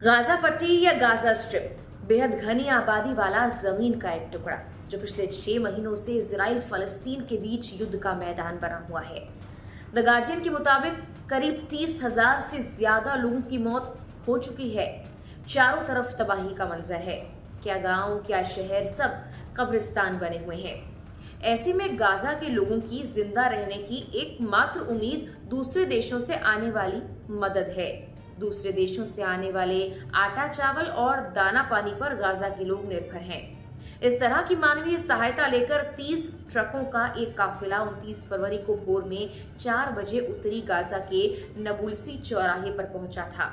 Gaza पट्टी या Gaza strip बेहद घनी आबादी वाला जमीन का एक टुकड़ा जो पिछले 6 महीनों से इजराइल फलस्तीन के बीच युद्ध का मैदान बना हुआ है। द गार्जियन के मुताबिक करीब 30,000 से ज्यादा लोगों की मौत हो चुकी है। चारों तरफ तबाही का मंजर है, क्या गांव क्या शहर सब कब्रिस्तान बने हुए हैं। ऐसे में गाजा के लोगों की जिंदा रहने की एकमात्र उम्मीद दूसरे देशों से आने वाली मदद है। दूसरे देशों से आने वाले आटा चावल और दाना पानी पर गाजा के लोग निर्भर हैं। इस तरह की मानवीय सहायता लेकर 30 ट्रकों का एक काफिला 29 फरवरी को भोर में 4 बजे उत्तरी गाजा के नबुलसी चौराहे पर पहुंचा था।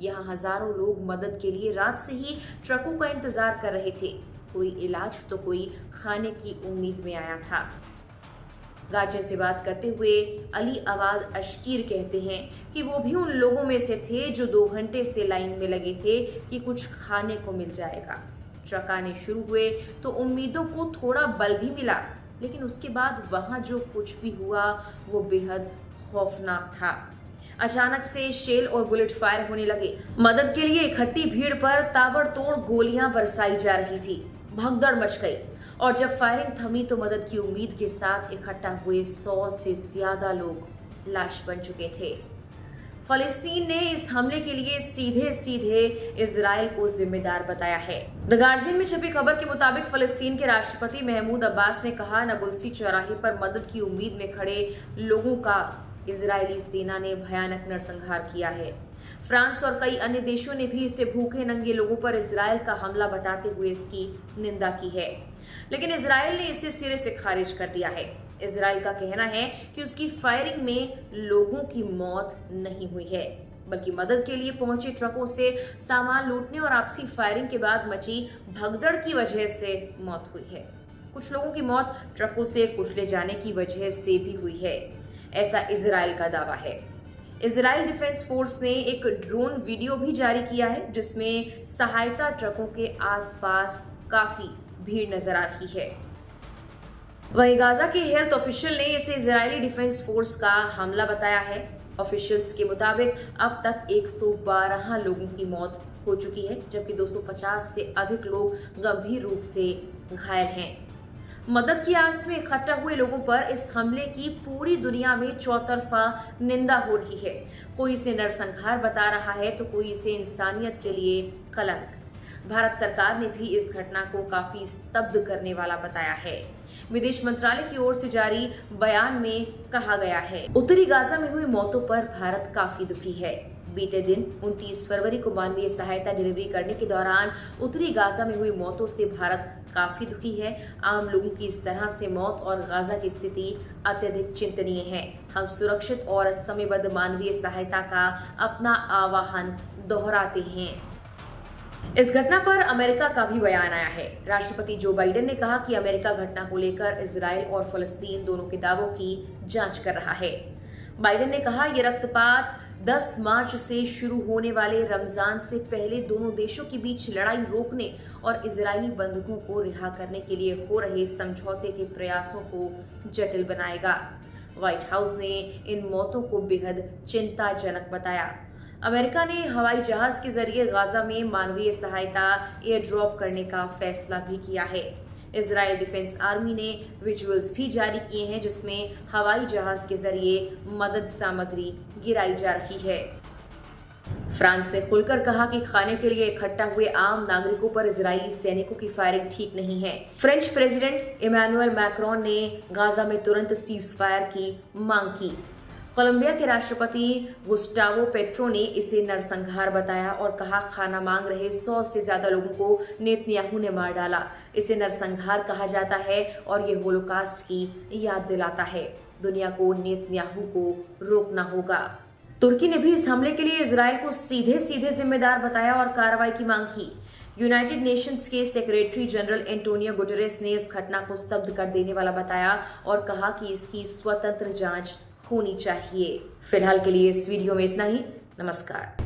यहाँ हजारों लोग मदद के लिए रात से ही ट्रकों का इंतजार कर रहे थे। कोई इलाज तो कोई खाने की उम्मीद में आया था। गार्जियन से बात करते हुए अली अवाद अशकीर कहते हैं कि वो भी उन लोगों में से थे जो 2 घंटे से लाइन में लगे थे कि कुछ खाने को मिल जाएगा। ट्रक आने शुरू हुए तो उम्मीदों को थोड़ा बल भी मिला, लेकिन उसके बाद वहां जो कुछ भी हुआ वो बेहद खौफनाक था। अचानक से शेल और बुलेट फायर होने लगे। मदद के लिए इकट्ठी भीड़ पर ताबड़तोड़ गोलियां बरसाई जा रही थी। भगदड़ मच गई और जब फायरिंग थमी तो मदद की उम्मीद के साथ इकट्ठा हुए 100 से ज्यादा लोग लाश बन चुके थे। फलस्तीन ने इस हमले के लिए सीधे सीधे इजराइल को जिम्मेदार बताया है। द गार्जियन में छपी खबर के मुताबिक फलस्तीन के राष्ट्रपति महमूद अब्बास ने कहा, नबुलसी चौराहे पर मदद की उम्मीद में खड़े लोगों का इजरायली सेना ने भयानक नरसंहार किया है। फ्रांस और कई अन्य देशों ने भी इसे भूखे नंगे लोगों पर इजराइल का हमला बताते हुए इसकी निंदा की है, लेकिन इजराइल ने इसे सिरे से खारिज कर दिया है। इजराइल का कहना है कि उसकी फायरिंग में लोगों की मौत नहीं हुई है, बल्कि मदद के लिए पहुंचे ट्रकों से सामान लूटने और आपसी फायरिंग के बाद मची भगदड़ की वजह से मौत हुई है। कुछ लोगों की मौत ट्रकों से कुचले जाने की वजह से भी हुई है, ऐसा इजराइल का दावा है। इजराइल डिफेंस फोर्स ने एक ड्रोन वीडियो भी जारी किया है जिसमें सहायता ट्रकों के आसपास काफी भीड़ नजर आ रही है। वहीं गाजा के हेल्थ ऑफिशियल ने इसे इजरायली डिफेंस फोर्स का हमला बताया है। ऑफिशियल्स के मुताबिक अब तक 112 लोगों की मौत हो चुकी है, जबकि 250 से अधिक लोग गंभीर रूप से घायल हैं। मदद की आस में इकट्ठा हुए लोगों पर इस हमले की पूरी दुनिया में चौतरफा निंदा हो रही है। कोई इसे नरसंहार बता रहा है तो कोई इसे इंसानियत के लिए कलंक। भारत सरकार ने भी इस घटना को काफी स्तब्ध करने वाला बताया है। विदेश मंत्रालय की ओर से जारी बयान में कहा गया है, उत्तरी गाजा में हुई मौतों पर भारत काफी दुखी है। बीते दिन 29 फरवरी को मानवीय सहायता डिलीवरी करने के दौरान उत्तरी गाजा में हुई मौतों से भारत काफी दुखी है। आम लोगों की इस तरह से मौत और गाजा की स्थिति अत्यधिक चिंतनीय है। हम सुरक्षित और समयबद्ध मानवीय सहायता का अपना आह्वान दोहराते हैं। इस घटना पर अमेरिका का भी बयान आया है। राष्ट्रपति जो बाइडेन ने कहा कि अमेरिका घटना को लेकर इजराइल और फलस्तीन दोनों के दावों की जांच कर रहा है। बाइडेन ने कहा, यह रक्तपात 10 मार्च से शुरू होने वाले रमजान से पहले दोनों देशों के बीच लड़ाई रोकने और इजरायली बंधकों को रिहा करने के लिए हो रहे समझौते के प्रयासों को जटिल बनाएगा। व्हाइट हाउस ने इन मौतों को बेहद चिंताजनक बताया। अमेरिका ने हवाई जहाज के जरिए गाजा में मानवीय सहायता एयर ड्रॉप करने का फैसला भी किया है। इजराइल डिफेंस आर्मी ने विजुअल्स भी जारी किए हैं जिसमें हवाई जहाज के जरिए मदद सामग्री गिराई जा रही है। फ्रांस ने खुलकर कहा कि खाने के लिए इकट्ठा हुए आम नागरिकों पर इजरायली सैनिकों की फायरिंग ठीक नहीं है। फ्रेंच प्रेसिडेंट इमैनुअल मैक्रोन ने गाजा में तुरंत सीज फायर की मांग की। कोलंबिया के राष्ट्रपति गुस्टावो पेट्रो ने इसे नरसंहार बताया और कहा, खाना मांग रहे 100 से ज्यादा लोगों को नेतन्याहू ने मार डाला। इसे नरसंहार कहा जाता है और ये होलोकास्ट की याद दिलाता है। दुनिया को नेतन्याहू को रोकना होगा। तुर्की ने भी इस हमले के लिए इजराइल को सीधे सीधे जिम्मेदार बताया और कार्रवाई की मांग की। यूनाइटेड नेशंस के सेक्रेटरी जनरल एंटोनियो गुटेरेस ने इस घटना को स्तब्ध कर देने वाला बताया और कहा कि इसकी स्वतंत्र जांच होनी चाहिए। फिलहाल के लिए इस वीडियो में इतना ही। नमस्कार।